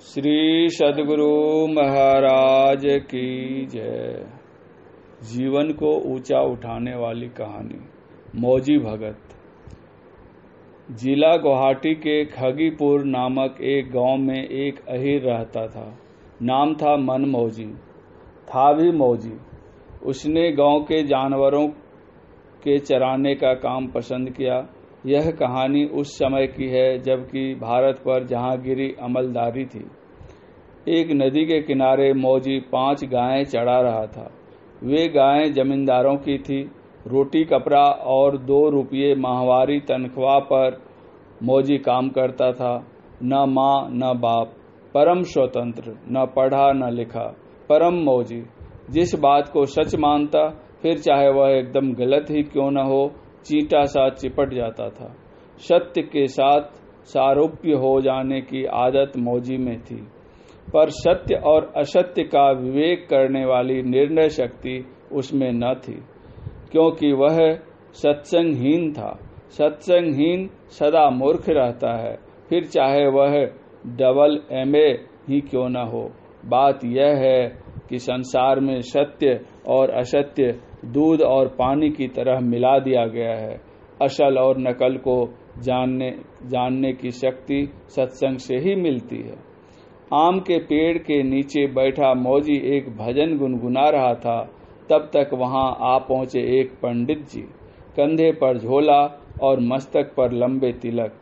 श्री सद्गुरु महाराज की जय। जीवन को ऊंचा उठाने वाली कहानी। मौजी भगत। जिला गुवाहाटी के खगीपुर नामक एक गांव में एक अहीर रहता था। नाम था मन मौजी, था भी मौजी। उसने गांव के जानवरों के चराने का काम पसंद किया। यह कहानी उस समय की है जबकि भारत पर जहांगीरी अमलदारी थी। एक नदी के किनारे मौजी 5 गायें चरा रहा था। वे गायें जमींदारों की थी। रोटी कपड़ा और 2 रुपये माहवारी तनख्वाह पर मौजी काम करता था। न माँ न बाप, परम स्वतंत्र, न पढ़ा न लिखा, परम मौजी। जिस बात को सच मानता, फिर चाहे वह एकदम गलत ही क्यों न हो, चींटा सा चिपट जाता था। सत्य के साथ सारूप्य हो जाने की आदत मौजी में थी, पर सत्य और असत्य का विवेक करने वाली निर्णय शक्ति उसमें न थी, क्योंकि वह सत्संगहीन था। सत्संगहीन सदा मूर्ख रहता है, फिर चाहे वह डबल MA ही क्यों न हो। बात यह है कि संसार में सत्य और असत्य दूध और पानी की तरह मिला दिया गया है। असल और नकल को जानने की शक्ति सत्संग से ही मिलती है। आम के पेड़ के नीचे बैठा मौजी एक भजन गुनगुना रहा था। तब तक वहां आ पहुंचे एक पंडित जी, कंधे पर झोला और मस्तक पर लंबे तिलक।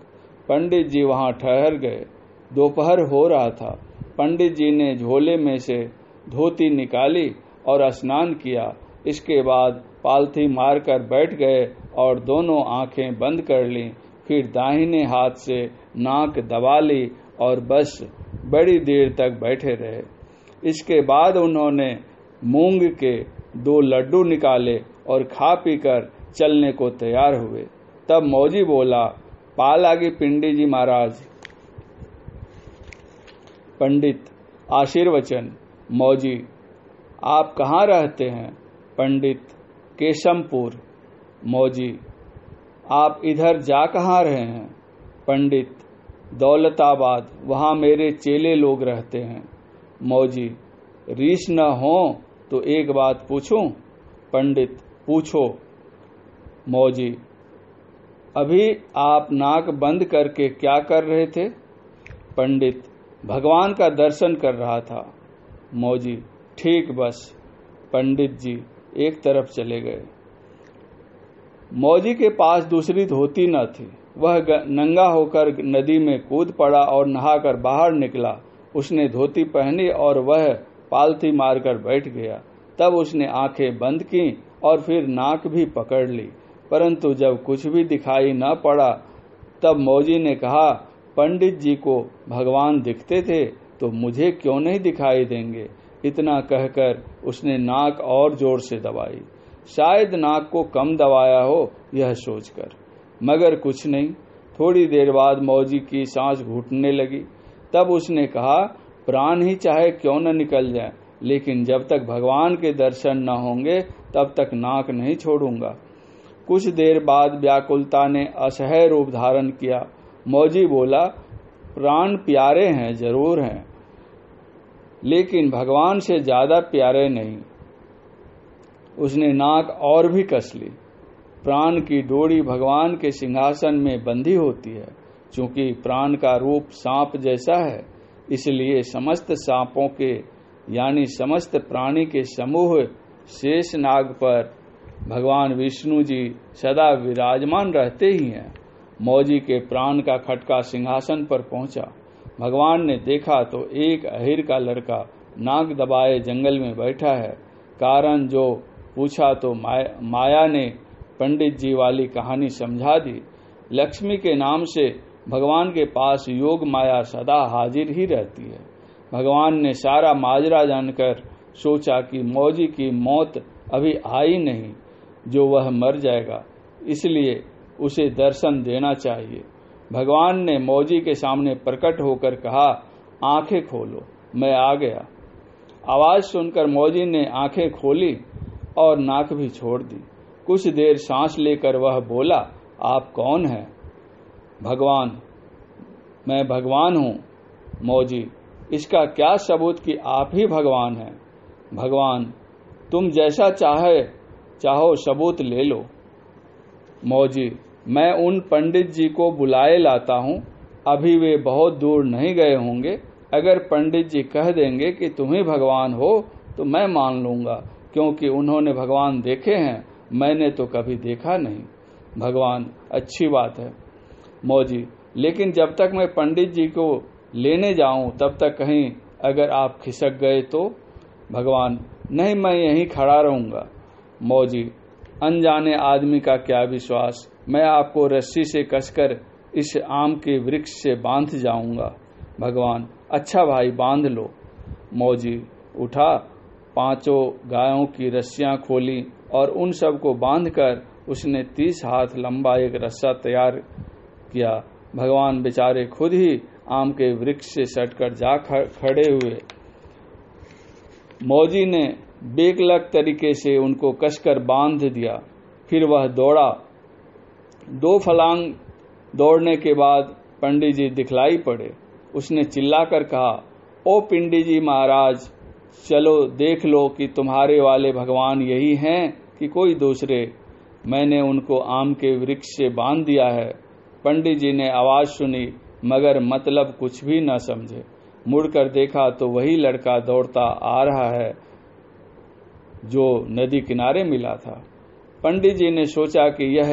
पंडित जी वहां ठहर गए। दोपहर हो रहा था। पंडित जी ने झोले में से धोती निकाली और स्नान किया। इसके बाद पालथी मारकर बैठ गए और दोनों आंखें बंद कर लीं। फिर दाहिने हाथ से नाक दबा ली और बस बड़ी देर तक बैठे रहे। इसके बाद उन्होंने मूंग के 2 लड्डू निकाले और खा पीकर चलने को तैयार हुए। तब मौजी बोला, पाल आगे पिंडी जी महाराज। पंडित, आशीर्वचन। मौजी, आप कहाँ रहते हैं? पंडित, केशमपुर। मौजी, आप इधर जा कहाँ रहे हैं? पंडित, दौलताबाद, वहाँ मेरे चेले लोग रहते हैं। मौजी, रीस न हो तो एक बात पूछूं? पंडित, पूछो। मौजी, अभी आप नाक बंद करके क्या कर रहे थे? पंडित, भगवान का दर्शन कर रहा था। मौजी, ठीक बस। पंडित जी एक तरफ चले गए। मौजी के पास दूसरी धोती न थी। वह नंगा होकर नदी में कूद पड़ा और नहाकर बाहर निकला। उसने धोती पहनी और वह पालथी मारकर बैठ गया। तब उसने आंखें बंद की और फिर नाक भी पकड़ ली, परंतु जब कुछ भी दिखाई न पड़ा तब मौजी ने कहा, पंडित जी को भगवान दिखते थे तो मुझे क्यों नहीं दिखाई देंगे? इतना कहकर उसने नाक और जोर से दबाई। शायद नाक को कम दबाया हो, यह सोचकर, मगर कुछ नहीं। थोड़ी देर बाद मौजी की सांस घुटने लगी। तब उसने कहा, प्राण ही चाहे क्यों न निकल जाए, लेकिन जब तक भगवान के दर्शन न होंगे तब तक नाक नहीं छोड़ूंगा। कुछ देर बाद व्याकुलता ने असह्य रूप धारण किया। मौजी बोला, प्राण प्यारे हैं, जरूर हैं, लेकिन भगवान से ज्यादा प्यारे नहीं। उसने नाक और भी कस ली। प्राण की डोरी भगवान के सिंहासन में बंधी होती है। चूंकि प्राण का रूप सांप जैसा है, इसलिए समस्त सांपों के यानी समस्त प्राणी के समूह शेषनाग पर भगवान विष्णु जी सदा विराजमान रहते ही हैं। मौजी के प्राण का खटका सिंहासन पर पहुंचा। भगवान ने देखा तो एक अहीर का लड़का नाक दबाए जंगल में बैठा है। कारण जो पूछा तो माया ने पंडित जी वाली कहानी समझा दी। लक्ष्मी के नाम से भगवान के पास योग माया सदा हाजिर ही रहती है। भगवान ने सारा माजरा जानकर सोचा कि मौजी की मौत अभी आई नहीं, जो वह मर जाएगा, इसलिए उसे दर्शन देना चाहिए। भगवान ने मौजी के सामने प्रकट होकर कहा, आंखें खोलो, मैं आ गया। आवाज सुनकर मौजी ने आंखें खोली और नाक भी छोड़ दी। कुछ देर सांस लेकर वह बोला, आप कौन हैं? भगवान, मैं भगवान हूँ। मौजी, इसका क्या सबूत कि आप ही भगवान हैं? भगवान, तुम जैसा चाहो सबूत ले लो। मौजी, मैं उन पंडित जी को बुलाए लाता हूं, अभी वे बहुत दूर नहीं गए होंगे। अगर पंडित जी कह देंगे कि तुम ही भगवान हो तो मैं मान लूंगा, क्योंकि उन्होंने भगवान देखे हैं, मैंने तो कभी देखा नहीं। भगवान, अच्छी बात है। मौजी, लेकिन जब तक मैं पंडित जी को लेने जाऊं तब तक कहीं अगर आप खिसक गए तो? भगवान, नहीं, मैं यहीं खड़ा रहूंगा। मौजी, अनजाने आदमी का क्या विश्वास, मैं आपको रस्सी से कसकर इस आम के वृक्ष से बांध जाऊंगा। भगवान, अच्छा भाई, बांध लो। मौजी उठा, 5 गायों की रस्सियां खोली और उन सब को बांधकर उसने 30 हाथ लंबा एक रस्सा तैयार किया। भगवान बेचारे खुद ही आम के वृक्ष से सटकर जा खड़े हुए। मौजी ने बेकलक तरीके से उनको कसकर बांध दिया। फिर वह दौड़ा। 2 फलांग दौड़ने के बाद पंडित जी दिखलाई पड़े। उसने चिल्लाकर कहा, ओ पंडित जी महाराज, चलो देख लो कि तुम्हारे वाले भगवान यही हैं कि कोई दूसरे। मैंने उनको आम के वृक्ष से बांध दिया है। पंडित जी ने आवाज सुनी मगर मतलब कुछ भी न समझे। मुड़कर देखा तो वही लड़का दौड़ता आ रहा है जो नदी किनारे मिला था। पंडित जी ने सोचा कि यह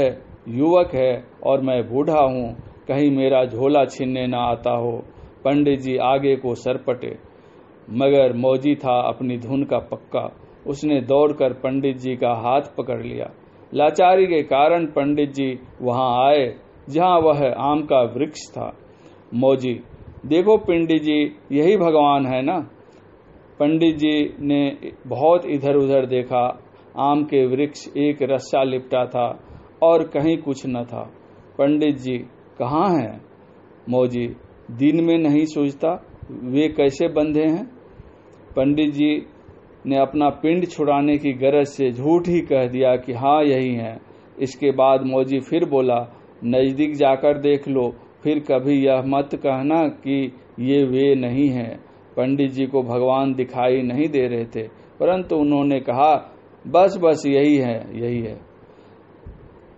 युवक है और मैं बूढ़ा हूं, कहीं मेरा झोला छीनने न आता हो। पंडित जी आगे को सरपटे, मगर मौजी था अपनी धुन का पक्का। उसने दौड़कर पंडित जी का हाथ पकड़ लिया। लाचारी के कारण पंडित जी वहां आए जहां वह आम का वृक्ष था। मौजी, देखो पंडित जी, यही भगवान है ना? पंडित जी ने बहुत इधर उधर देखा। आम के वृक्ष एक रस्सा लिपटा था और कहीं कुछ न था। पंडित जी कहाँ हैं? मौजी, दिन में नहीं सूझता, वे कैसे बंधे हैं? पंडित जी ने अपना पिंड छुड़ाने की गरज से झूठ ही कह दिया कि हाँ यही हैं। इसके बाद मौजी फिर बोला, नजदीक जाकर देख लो, फिर कभी यह मत कहना कि ये वे नहीं हैं। पंडित जी को भगवान दिखाई नहीं दे रहे थे, परंतु उन्होंने कहा, बस यही है, यही है।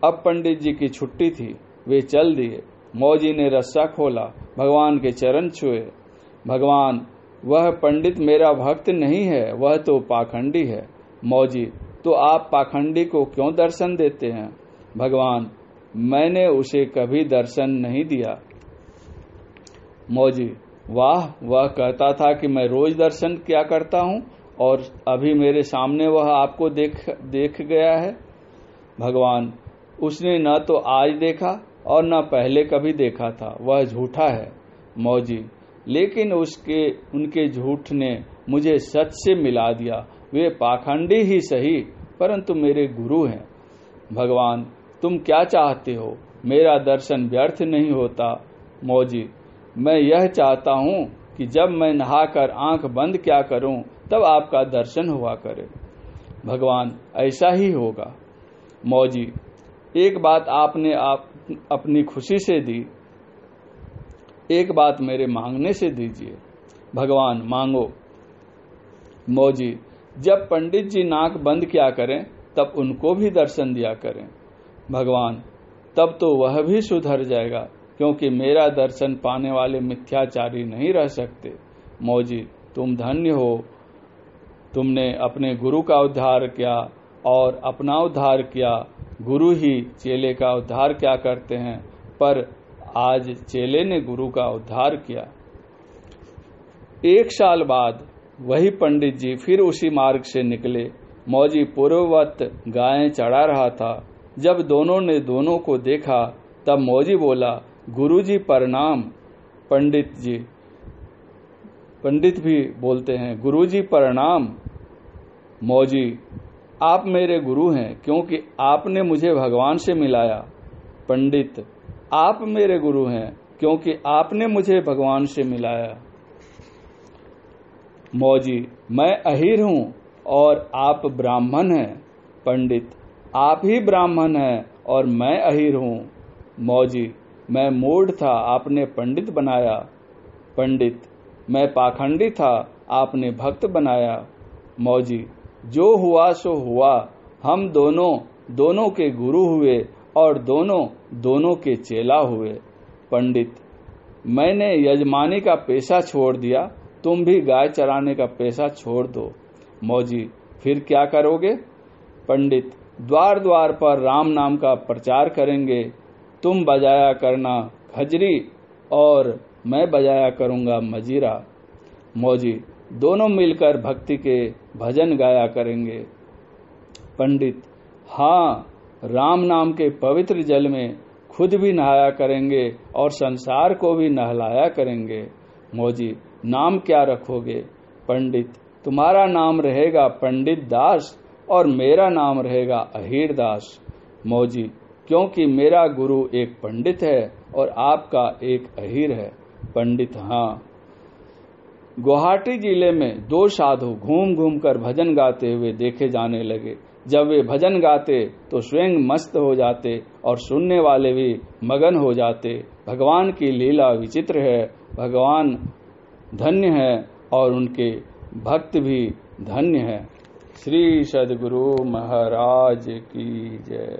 अब पंडित जी की छुट्टी थी, वे चल दिए। मौजी ने रस्सा खोला, भगवान के चरण छुए। भगवान, वह पंडित मेरा भक्त नहीं है, वह तो पाखंडी है। मौजी, तो आप पाखंडी को क्यों दर्शन देते हैं? भगवान, मैंने उसे कभी दर्शन नहीं दिया। मौजी, वाह, वह कहता था कि मैं रोज दर्शन क्या करता हूं और अभी मेरे सामने वह आपको देख गया है। भगवान, उसने न तो आज देखा और न पहले कभी देखा था, वह झूठा है। मौजी, लेकिन उनके झूठ ने मुझे सच से मिला दिया। वे पाखंडी ही सही, परंतु मेरे गुरु हैं। भगवान, तुम क्या चाहते हो? मेरा दर्शन व्यर्थ नहीं होता। मौजी, मैं यह चाहता हूं कि जब मैं नहाकर आंख बंद क्या करूं तब आपका दर्शन हुआ करे। भगवान, ऐसा ही होगा। मौजी, एक बात आपने अपनी खुशी से दी, एक बात मेरे मांगने से दीजिए। भगवान, मांगो। मौजी, जब पंडित जी नाक बंद क्या करें तब उनको भी दर्शन दिया करें। भगवान, तब तो वह भी सुधर जाएगा, क्योंकि मेरा दर्शन पाने वाले मिथ्याचारी नहीं रह सकते। मौजी, तुम धन्य हो, तुमने अपने गुरु का उद्धार किया और अपना उद्धार किया। गुरु ही चेले का उद्धार क्या करते हैं, पर आज चेले ने गुरु का उद्धार किया। 1 साल बाद वही पंडित जी फिर उसी मार्ग से निकले। मौजी पूर्ववत गायें चढ़ा रहा था। जब दोनों ने दोनों को देखा तब मौजी बोला, गुरुजी प्रणाम। पंडित भी बोलते हैं, गुरुजी प्रणाम। मौजी, आप मेरे गुरु हैं क्योंकि आपने मुझे भगवान से मिलाया। पंडित, आप मेरे गुरु हैं क्योंकि आपने मुझे भगवान से मिलाया। मौजी, मैं अहीर हूं और आप ब्राह्मण हैं। पंडित, आप ही ब्राह्मण हैं और मैं अहीर हूं। मौजी, मैं मूढ़ था, आपने पंडित बनाया। पंडित, मैं पाखंडी था, आपने भक्त बनाया। मौजी, जो हुआ सो हुआ, हम दोनों के गुरु हुए और दोनों के चेला हुए। पंडित, मैंने यजमानी का पेशा छोड़ दिया, तुम भी गाय चराने का पेशा छोड़ दो। मौजी, फिर क्या करोगे? पंडित, द्वार द्वार पर राम नाम का प्रचार करेंगे। तुम बजाया करना खजरी और मैं बजाया करूंगा मजीरा। मौजी, दोनों मिलकर भक्ति के भजन गाया करेंगे। पंडित, हाँ, राम नाम के पवित्र जल में खुद भी नहाया करेंगे और संसार को भी नहलाया करेंगे। मौजी, नाम क्या रखोगे? पंडित, तुम्हारा नाम रहेगा पंडित दास और मेरा नाम रहेगा अहीर दास। मौजी, क्योंकि मेरा गुरु एक पंडित है और आपका एक अहीर है। पंडित, हाँ। गुवाहाटी जिले में 2 साधु घूम घूम कर भजन गाते हुए देखे जाने लगे। जब वे भजन गाते तो स्वयं मस्त हो जाते और सुनने वाले भी मगन हो जाते। भगवान की लीला विचित्र है, भगवान धन्य है और उनके भक्त भी धन्य है। श्री सद्गुरु महाराज की जय।